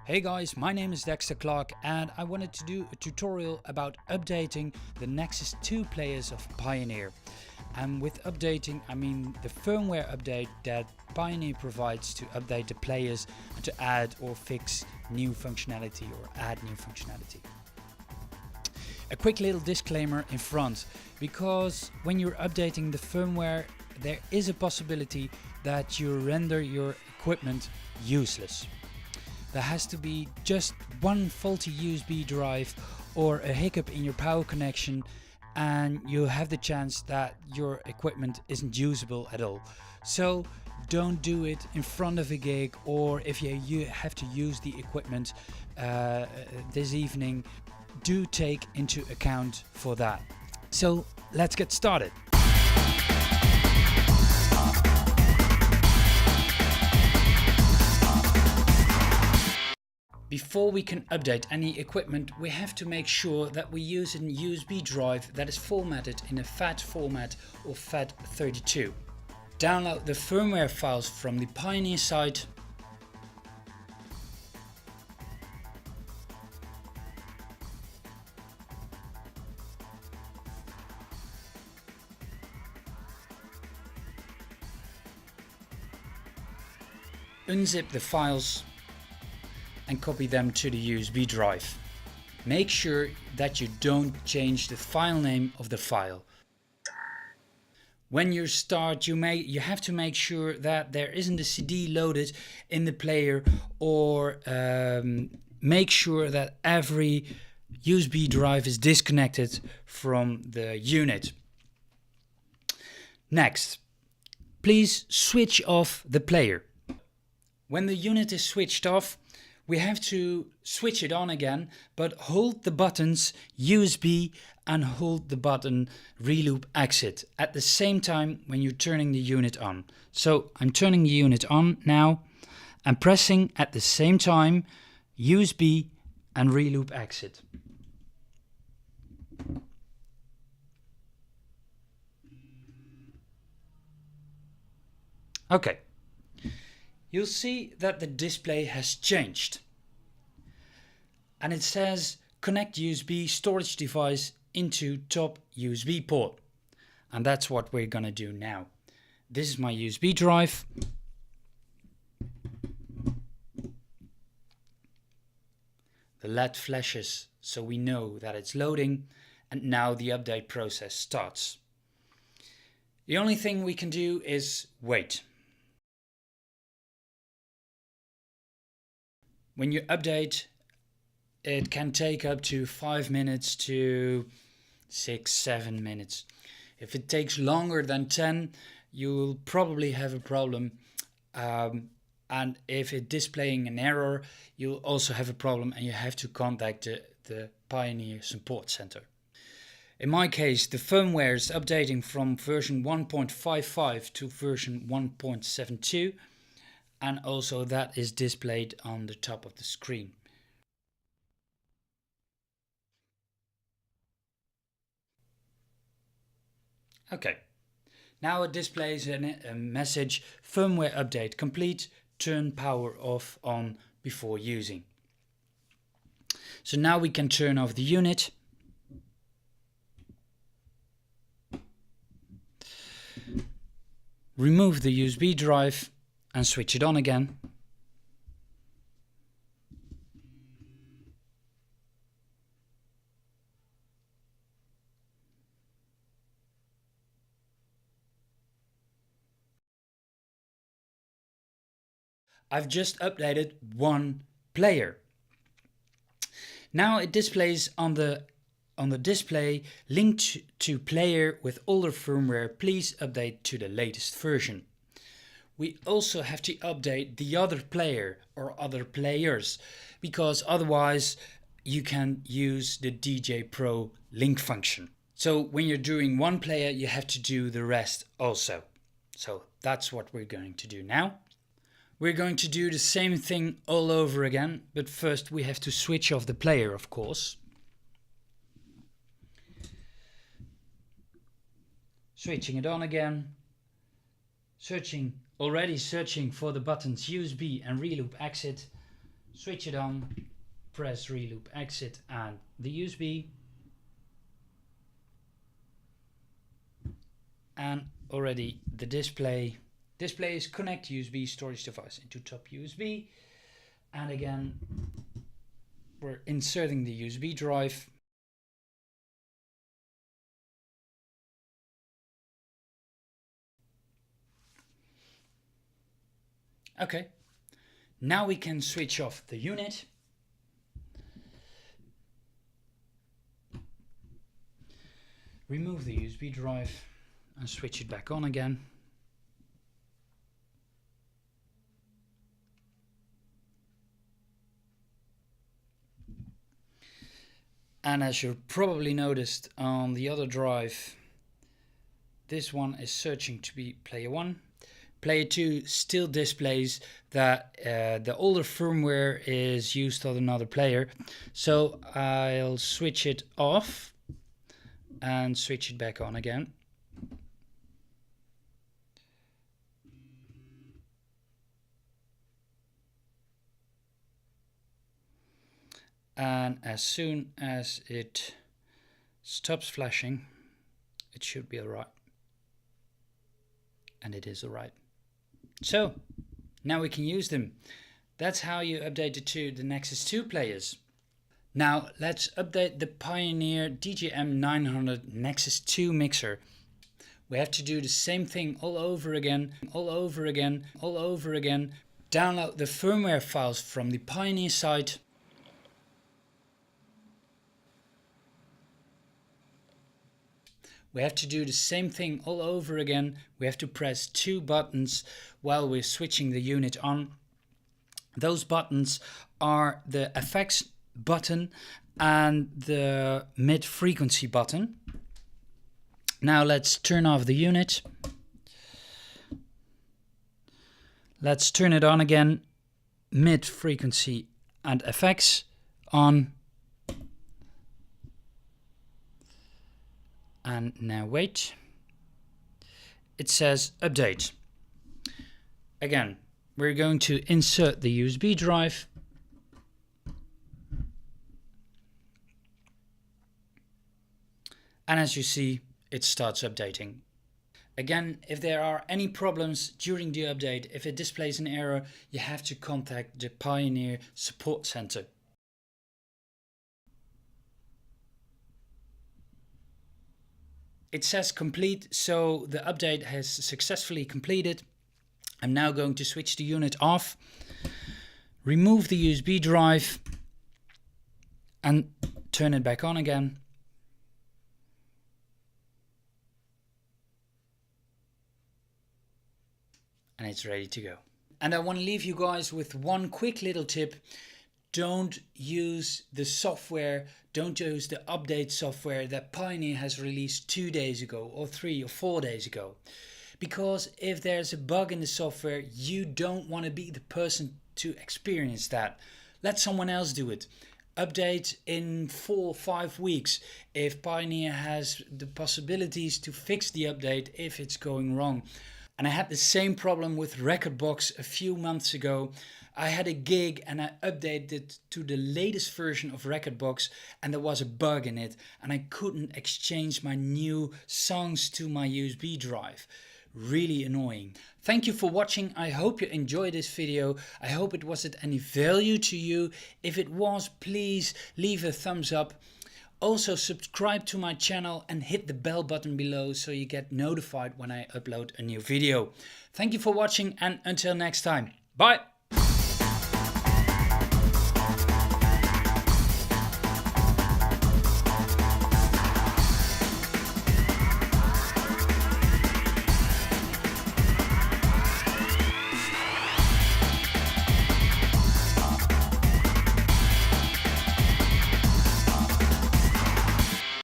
Hey guys, my name is Dexter Clark and I wanted to do a tutorial about updating the Nexus 2 players of Pioneer. And with updating, I mean the firmware update that Pioneer provides to update the players and to add or fix new functionality or add new functionality. A quick little disclaimer in front, because when you're updating the firmware, there is a possibility that you render your equipment useless. There has to be just one faulty USB drive or a hiccup in your power connection and you have the chance that your equipment isn't usable at all. So don't do it in front of a gig, or if you have to use the equipment this evening, do take into account for that. So let's get started. Before we can update any equipment, we have to make sure that we use a USB drive that is formatted in a FAT format or FAT32. Download the firmware files from the Pioneer site. Unzip the files and copy them to the USB drive. Make sure that you don't change the file name of the file. When you start, you have to make sure that there isn't a CD loaded in the player, or make sure that every USB drive is disconnected from the unit. Next, please switch off the player. When the unit is switched off, we have to switch it on again, but hold the buttons USB and hold the button reloop exit at the same time when you're turning the unit on. So I'm turning the unit on now and pressing at the same time USB and reloop exit. Okay. You'll see that the display has changed and it says connect USB storage device into top USB port, and that's what we're gonna do now. This is my USB drive. The LED flashes so we know that it's loading, and now the update process starts. The only thing we can do is wait. When you update, it can take up to 5 minutes to 6-7 minutes. If it takes longer than 10, you'll probably have a problem. And if it's displaying an error, you'll also have a problem and you have to contact the Pioneer Support Center. In my case, the firmware is updating from version 1.55 to version 1.72. And also that is displayed on the top of the screen. Okay, now it displays a message, firmware update complete, turn power off on before using. So now we can turn off the unit. Remove the USB drive and switch it on again. I've just updated one player. Now it displays on the display linked to player with older firmware, please update to the latest version. We also have to update the other player or other players, because otherwise you can use the DJ Pro link function. So when you're doing one player, you have to do the rest also. So that's what we're going to do now. We're going to do the same thing all over again, but first we have to switch off the player, of course. Switching it on again. Already searching for the buttons USB and reloop exit. switch it on, press reloop exit and the USB, and already the display is connect USB storage device into top USB, and again we're inserting the USB drive. Okay, now we can switch off the unit. Remove the USB drive and switch it back on again. And as you probably noticed on the other drive, this one is searching to be player 1. Player 2 still displays that the older firmware is used on another player. So I'll switch it off and switch it back on again. And as soon as it stops flashing, it should be alright. And it is alright. So now we can use them. That's how you update it to the Nexus 2 players. Now let's update the Pioneer DJM 900 Nexus 2 mixer. We have to do the same thing all over again. Download the firmware files from the Pioneer site. We have to do the same thing all over again. We have to press 2 buttons while we're switching the unit on. Those buttons are the effects button and the mid frequency button. Now let's turn off the unit. Let's turn it on again. Mid frequency and effects on. And now wait. It says update. Again, we're going to insert the USB drive. And as you see, it starts updating. Again, if there are any problems during the update, if it displays an error, you have to contact the Pioneer support center. It says complete, so the update has successfully completed. I'm now going to switch the unit off, remove the USB drive and turn it back on again. And it's ready to go. And I want to leave you guys with one quick little tip. Don't use the software, don't use the update software that Pioneer has released 2 days ago or 3 or 4 days ago. Because if there's a bug in the software, you don't want to be the person to experience that. Let someone else do it. Update in 4 or 5 weeks if Pioneer has the possibilities to fix the update if it's going wrong. And I had the same problem with Rekordbox a few months ago. I had a gig and I updated to the latest version of Rekordbox and there was a bug in it and I couldn't exchange my new songs to my USB drive. Really annoying. Thank you for watching. I hope you enjoyed this video. I hope it was of any value to you. If it was, please leave a thumbs up. Also subscribe to my channel and hit the bell button below so you get notified when I upload a new video. Thank you for watching and until next time. Bye!